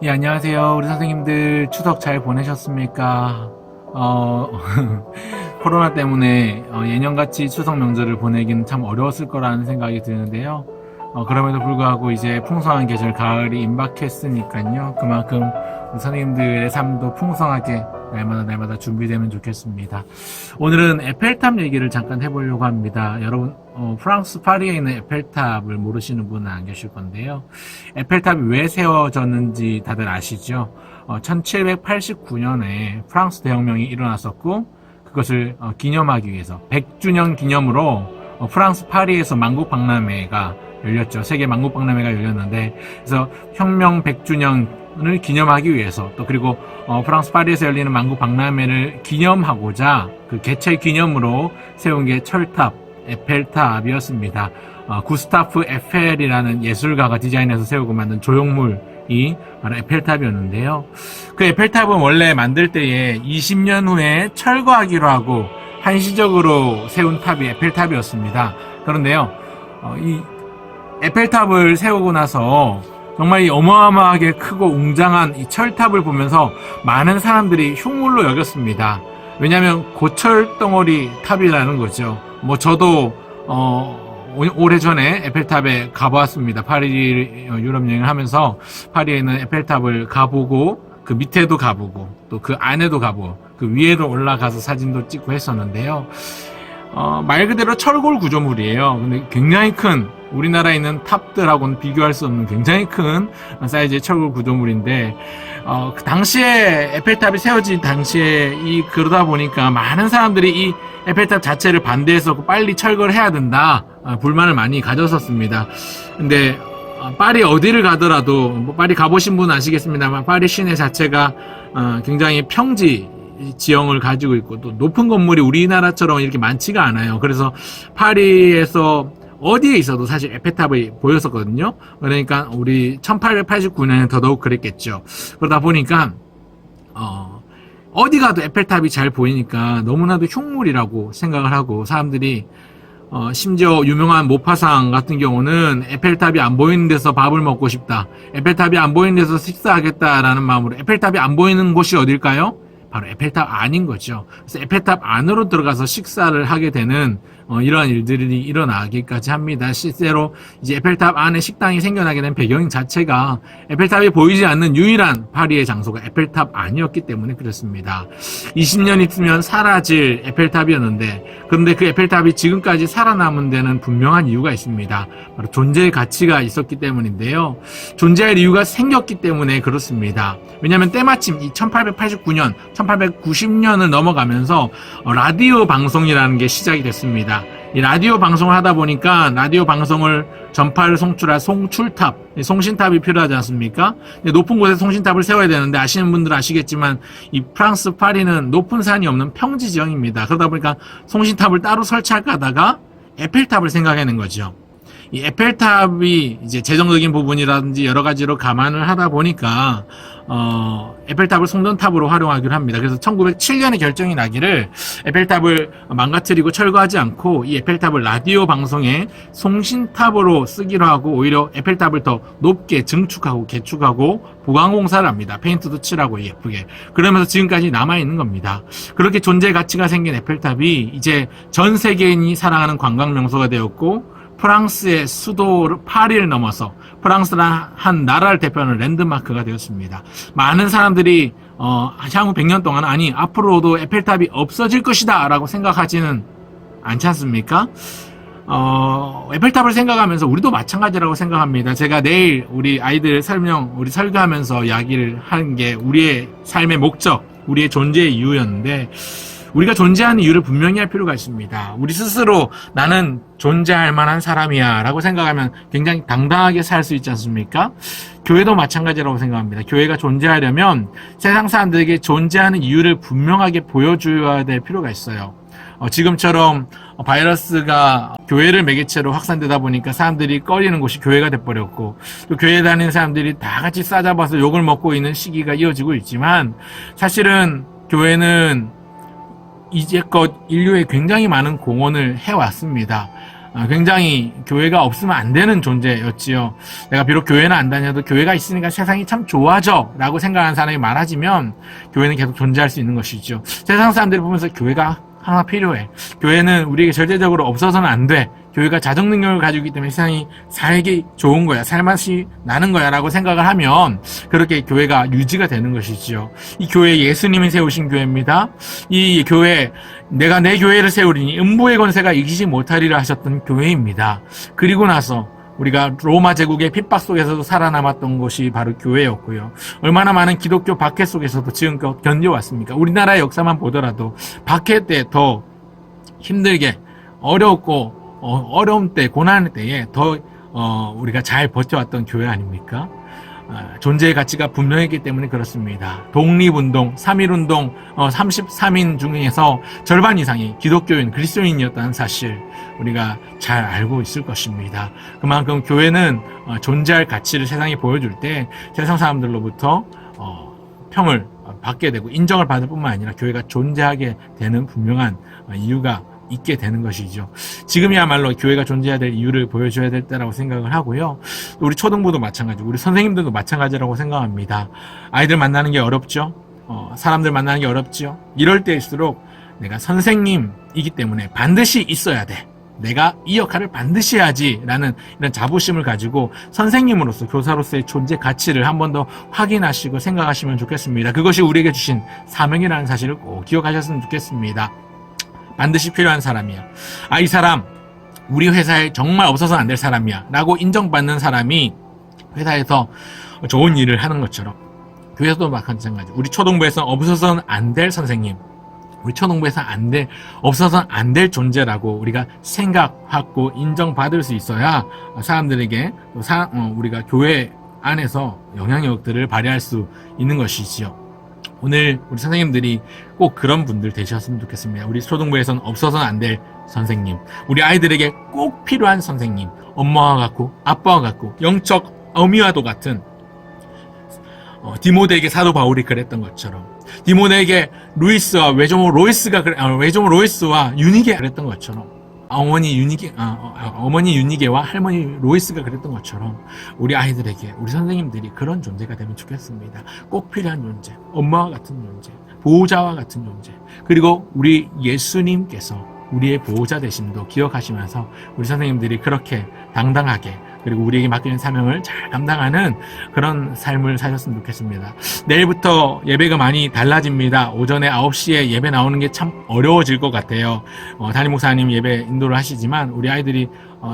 예, 안녕하세요. 우리 선생님들 추석 잘 보내셨습니까? 어, 코로나 때문에 예년같이 추석 명절을 보내기는 참 어려웠을 거라는 생각이 드는데요. 그럼에도 불구하고 이제 풍성한 계절 가을이 임박했으니까요. 그만큼 우리 선생님들의 삶도 풍성하게 날마다 준비되면 좋겠습니다. 오늘은 에펠탑 얘기를 잠깐 해보려고 합니다. 여러분, 프랑스 파리에 있는 에펠탑을 모르시는 분은 안 계실 건데요. 에펠탑이 왜 세워졌는지 다들 아시죠? 1789년에 프랑스 대혁명이 일어났었고, 그것을 기념하기 위해서 100주년 기념으로 프랑스 파리에서 만국 박람회가 열렸죠. 세계 만국 박람회가 열렸는데, 그래서 혁명 100주년을 기념하기 위해서 또 그리고 프랑스 파리에서 열리는 만국 박람회를 기념하고자 그 개최 기념으로 세운 게 철탑 에펠탑이었습니다. 구스타프 에펠이라는 예술가가 디자인해서 세우고 만든 조형물이 바로 에펠탑이었는데요. 그 에펠탑은 원래 만들 때에 20년 후에 철거하기로 하고 한시적으로 세운 탑이 에펠탑이었습니다. 그런데요, 이 에펠탑을 세우고 나서 정말 이 어마어마하게 크고 웅장한 이 철탑을 보면서 많은 사람들이 흉물로 여겼습니다. 왜냐하면 고철덩어리 탑이라는 거죠. 저도 오래전에 에펠탑에 가보았습니다. 파리 유럽 여행을 하면서 파리에 있는 에펠탑을 가보고 그 밑에도 가보고 또 그 안에도 가보고 그 위에도 올라가서 사진도 찍고 했었는데요. 말 그대로 철골 구조물이에요. 근데 굉장히 큰, 우리나라에 있는 탑들하고는 비교할 수 없는 굉장히 큰 사이즈의 철골 구조물인데, 그 당시에 에펠탑이 세워진 당시에 그러다 보니까 많은 사람들이 이 에펠탑 자체를 반대해서 빨리 철거를 해야 된다, 불만을 많이 가졌었습니다. 근데 파리 어디를 가더라도, 파리 가보신 분은 아시겠습니다만, 파리 시내 자체가 굉장히 평지 지형을 가지고 있고 또 높은 건물이 우리나라처럼 이렇게 많지가 않아요. 그래서 파리에서 어디에 있어도 사실 에펠탑이 보였었거든요. 그러니까 우리 1889년에 더더욱 그랬겠죠. 그러다 보니까 어디 가도 에펠탑이 잘 보이니까 너무나도 흉물이라고 생각을 하고 사람들이 심지어 유명한 모파상 같은 경우는 에펠탑이 안 보이는 데서 밥을 먹고 싶다, 에펠탑이 안 보이는 데서 식사하겠다라는 마음으로, 에펠탑이 안 보이는 곳이 어딜까요? 바로 에펠탑 안인 거죠. 그래서 에펠탑 안으로 들어가서 식사를 하게 되는 이러한 일들이 일어나기까지 합니다. 실제로 이제 에펠탑 안에 식당이 생겨나게 된 배경 자체가 에펠탑이 보이지 않는 유일한 파리의 장소가 에펠탑 안이었기 때문에 그렇습니다. 20년 있으면 사라질 에펠탑이었는데, 그런데 그 에펠탑이 지금까지 살아남은 데는 분명한 이유가 있습니다. 바로 존재의 가치가 있었기 때문인데요. 존재할 이유가 생겼기 때문에 그렇습니다. 왜냐하면 때마침 이 1889년, 1890년을 넘어가면서 라디오 방송이라는 게 시작이 됐습니다. 이 라디오 방송을 하다 보니까 라디오 방송을 전파를 송출할 송출탑, 송신탑이 필요하지 않습니까? 높은 곳에 송신탑을 세워야 되는데, 아시는 분들은 아시겠지만 이 프랑스 파리는 높은 산이 없는 평지 지형입니다. 그러다 보니까 송신탑을 따로 설치할까 하다가 에펠탑을 생각해낸 거죠. 이 에펠탑이 이제 재정적인 부분이라든지 여러 가지로 감안을 하다 보니까 에펠탑을 송전탑으로 활용하기로 합니다. 그래서 1907년에 결정이 나기를 에펠탑을 망가뜨리고 철거하지 않고 이 에펠탑을 라디오 방송의 송신탑으로 쓰기로 하고, 오히려 에펠탑을 더 높게 증축하고 개축하고 보강공사를 합니다. 페인트도 칠하고 예쁘게. 그러면서 지금까지 남아있는 겁니다. 그렇게 존재 가치가 생긴 에펠탑이 이제 전 세계인이 사랑하는 관광 명소가 되었고, 프랑스의 수도 파리를 넘어서 프랑스란 한 나라를 대표하는 랜드마크가 되었습니다. 많은 사람들이 향후 100년 동안, 아니 앞으로도 에펠탑이 없어질 것이다 라고 생각하지는 않지 않습니까? 에펠탑을 생각하면서 우리도 마찬가지라고 생각합니다. 제가 내일 우리 아이들 우리 설교하면서 이야기를 하는 게 우리의 삶의 목적, 우리의 존재의 이유였는데, 우리가 존재하는 이유를 분명히 할 필요가 있습니다. 우리 스스로 나는 존재할 만한 사람이야 라고 생각하면 굉장히 당당하게 살 수 있지 않습니까? 교회도 마찬가지라고 생각합니다. 교회가 존재하려면 세상 사람들에게 존재하는 이유를 분명하게 보여줘야 될 필요가 있어요. 지금처럼 바이러스가 교회를 매개체로 확산되다 보니까 사람들이 꺼리는 곳이 교회가 돼버렸고, 또 교회에 다니는 사람들이 다 같이 싸잡아서 욕을 먹고 있는 시기가 이어지고 있지만, 사실은 교회는 이제껏 인류에 굉장히 많은 공헌을 해왔습니다. 굉장히 교회가 없으면 안 되는 존재였지요. 내가 비록 교회는 안 다녀도 교회가 있으니까 세상이 참 좋아져 라고 생각하는 사람이 많아지면 교회는 계속 존재할 수 있는 것이죠. 세상 사람들이 보면서 교회가 하나 필요해. 교회는 우리에게 절대적으로 없어서는 안 돼. 교회가 자정 능력을 가지고 있기 때문에 세상이 살기 좋은 거야. 살맛이 나는 거야 라고 생각을 하면 그렇게 교회가 유지가 되는 것이지요. 이 교회 예수님이 세우신 교회입니다. 이 교회 내가 내 교회를 세우리니 음부의 권세가 이기지 못하리라 하셨던 교회입니다. 그리고 나서 우리가 로마 제국의 핍박 속에서도 살아남았던 것이 바로 교회였고요. 얼마나 많은 기독교 박해 속에서도 지금껏 견뎌왔습니까? 우리나라의 역사만 보더라도 박해 때 더 힘들게 어렵고 어려움 때 고난 때에 더 우리가 잘 버텨왔던 교회 아닙니까? 존재의 가치가 분명했기 때문에 그렇습니다. 독립운동, 3.1운동 33인 중에서 절반 이상이 기독교인, 그리스도인이었다는 사실 우리가 잘 알고 있을 것입니다. 그만큼 교회는 존재할 가치를 세상에 보여줄 때 세상 사람들로부터 평을 받게 되고 인정을 받을 뿐만 아니라 교회가 존재하게 되는 분명한 이유가 있게 되는 것이죠. 지금이야말로 교회가 존재해야 될 이유를 보여줘야 될 때라고 생각을 하고요. 우리 초등부도 마찬가지고 우리 선생님들도 마찬가지라고 생각합니다. 아이들 만나는 게 어렵죠. 사람들 만나는 게 어렵죠. 이럴 때일수록 내가 선생님이기 때문에 반드시 있어야 돼. 내가 이 역할을 반드시 해야지 라는 이런 자부심을 가지고 선생님으로서 교사로서의 존재 가치를 한 번 더 확인하시고 생각하시면 좋겠습니다. 그것이 우리에게 주신 사명이라는 사실을 꼭 기억하셨으면 좋겠습니다. 반드시 필요한 사람이야. 이 사람 우리 회사에 정말 없어서는 안 될 사람이야 라고 인정받는 사람이 회사에서 좋은 일을 하는 것처럼 교회에서도 마찬가지. 우리 초등부에서 없어서는 안 될 선생님, 우리 초등부에서 없어서는 안 될 존재라고 우리가 생각하고 인정받을 수 있어야 사람들에게 우리가 교회 안에서 영향력들을 발휘할 수 있는 것이지요. 오늘 우리 선생님들이 꼭 그런 분들 되셨으면 좋겠습니다. 우리 초등부에서는 없어서는 안 될 선생님, 우리 아이들에게 꼭 필요한 선생님, 엄마와 같고 아빠와 같고 영적 어미와도 같은 디모데에게 사도 바울이 그랬던 것처럼 디모데에게 루이스와 외조모 로이스와 유니게 그랬던 것처럼 어머니 유니게와 할머니 로이스가 그랬던 것처럼 우리 아이들에게 우리 선생님들이 그런 존재가 되면 좋겠습니다. 꼭 필요한 존재, 엄마와 같은 존재, 보호자와 같은 존재, 그리고 우리 예수님께서 우리의 보호자 되심도 기억하시면서 우리 선생님들이 그렇게 당당하게 그리고 우리에게 맡기는 사명을 잘 감당하는 그런 삶을 사셨으면 좋겠습니다. 내일부터 예배가 많이 달라집니다. 오전에 9시에 예배 나오는 게 참 어려워질 것 같아요. 담임 목사님 예배 인도를 하시지만 우리 아이들이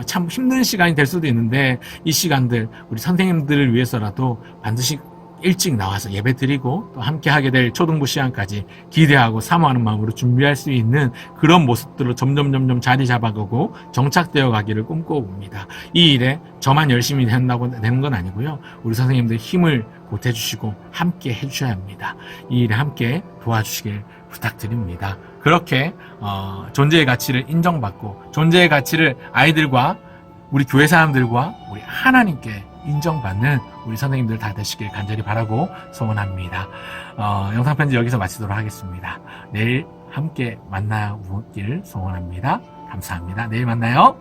참 힘든 시간이 될 수도 있는데 이 시간들 우리 선생님들을 위해서라도 반드시 일찍 나와서 예배 드리고 또 함께 하게 될 초등부 시간까지 기대하고 사모하는 마음으로 준비할 수 있는 그런 모습들로 점점 자리 잡아가고 정착되어 가기를 꿈꿔봅니다. 이 일에 저만 열심히 된다고 되는 건 아니고요. 우리 선생님들 힘을 보태주시고 함께 해주셔야 합니다. 이 일에 함께 도와주시길 부탁드립니다. 그렇게 존재의 가치를 인정받고 존재의 가치를 아이들과 우리 교회 사람들과 우리 하나님께 인정받는 우리 선생님들 다 되시길 간절히 바라고 소원합니다. 영상 편지 여기서 마치도록 하겠습니다. 내일 함께 만나길 소원합니다. 감사합니다. 내일 만나요.